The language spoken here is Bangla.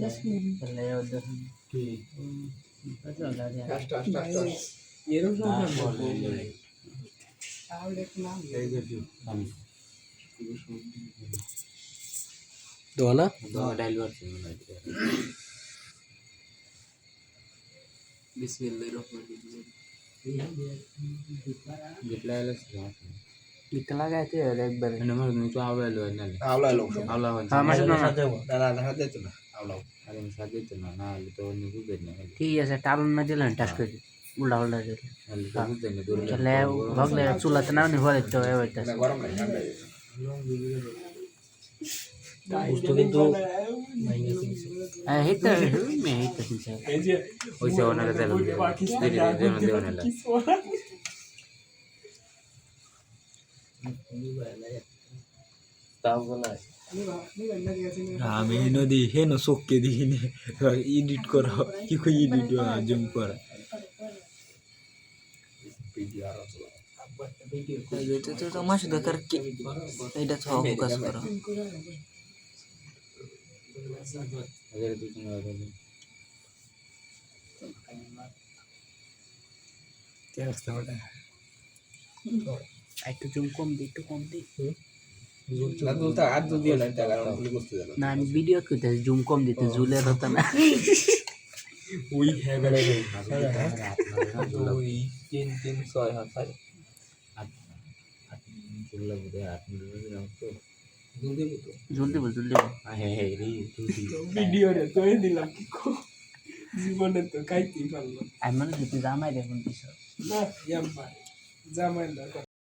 তাহলে ওদের কি আচ্ছা গাড়ি এরকম না, সব বলে। তাহলে নাম এই যে আমি দোনা ডাইল করছি মনে হয় বিসমিল্লাহির রহমানির রহিম গিটলা এলো ইটা লাগাইতে একবার এনে মনে নিচে আওলা এলো না আওলা লোক আওলা হয় আমার না সাথে না না দেখা যেত না আওলা আরে সাথে তো না না হলে তো অন্য বুঝবে না ঠিক আছে টালন না দিলেন টাস করে উল্টা উল্টা দিলে হলে তো বুঝবে না দূরে তাহলে ভাগলে চুলাতে না নি হলে তো এবারটা না গরম নাই ঠান্ডা বুঝতো কিন্তু হ্যাঁ হিটা মে হিটা সিনসা এই যে ওই যে ওনারা দিলাম দেওয়া না তাও বলা আমি নদী হেন চোখকে দেখিনি এডিট করা কি করে এডিট জুম করা ভিডিও আর চলা এটা তো মাস দরকার কি এটা তো ফোকাস করো আগে দুটো না হবে কি অবস্থা ওটা একটু জুম কম দি একটু কম দি না তো তা আর যদি না তাহলে আর ভুল করতে যাবে না আমি ভিডিও করতে জুম কম দিতে জুলের হতো না ওই হ্যাঁ বেড়ে দুই তিন তিন ছয় হাত পাই চুল্লা বুঝে 8 মিনিট নাও তো জলদি মতো জলদি বল হ্যাঁ হ্যাঁ রে তুই ভিডিও রে তোই দিলাম কি জীবনে তো কাইতেই পারলো আমি মনে হচ্ছে জামাই দেখুন কিছু না ইয়াম্মা জামাই না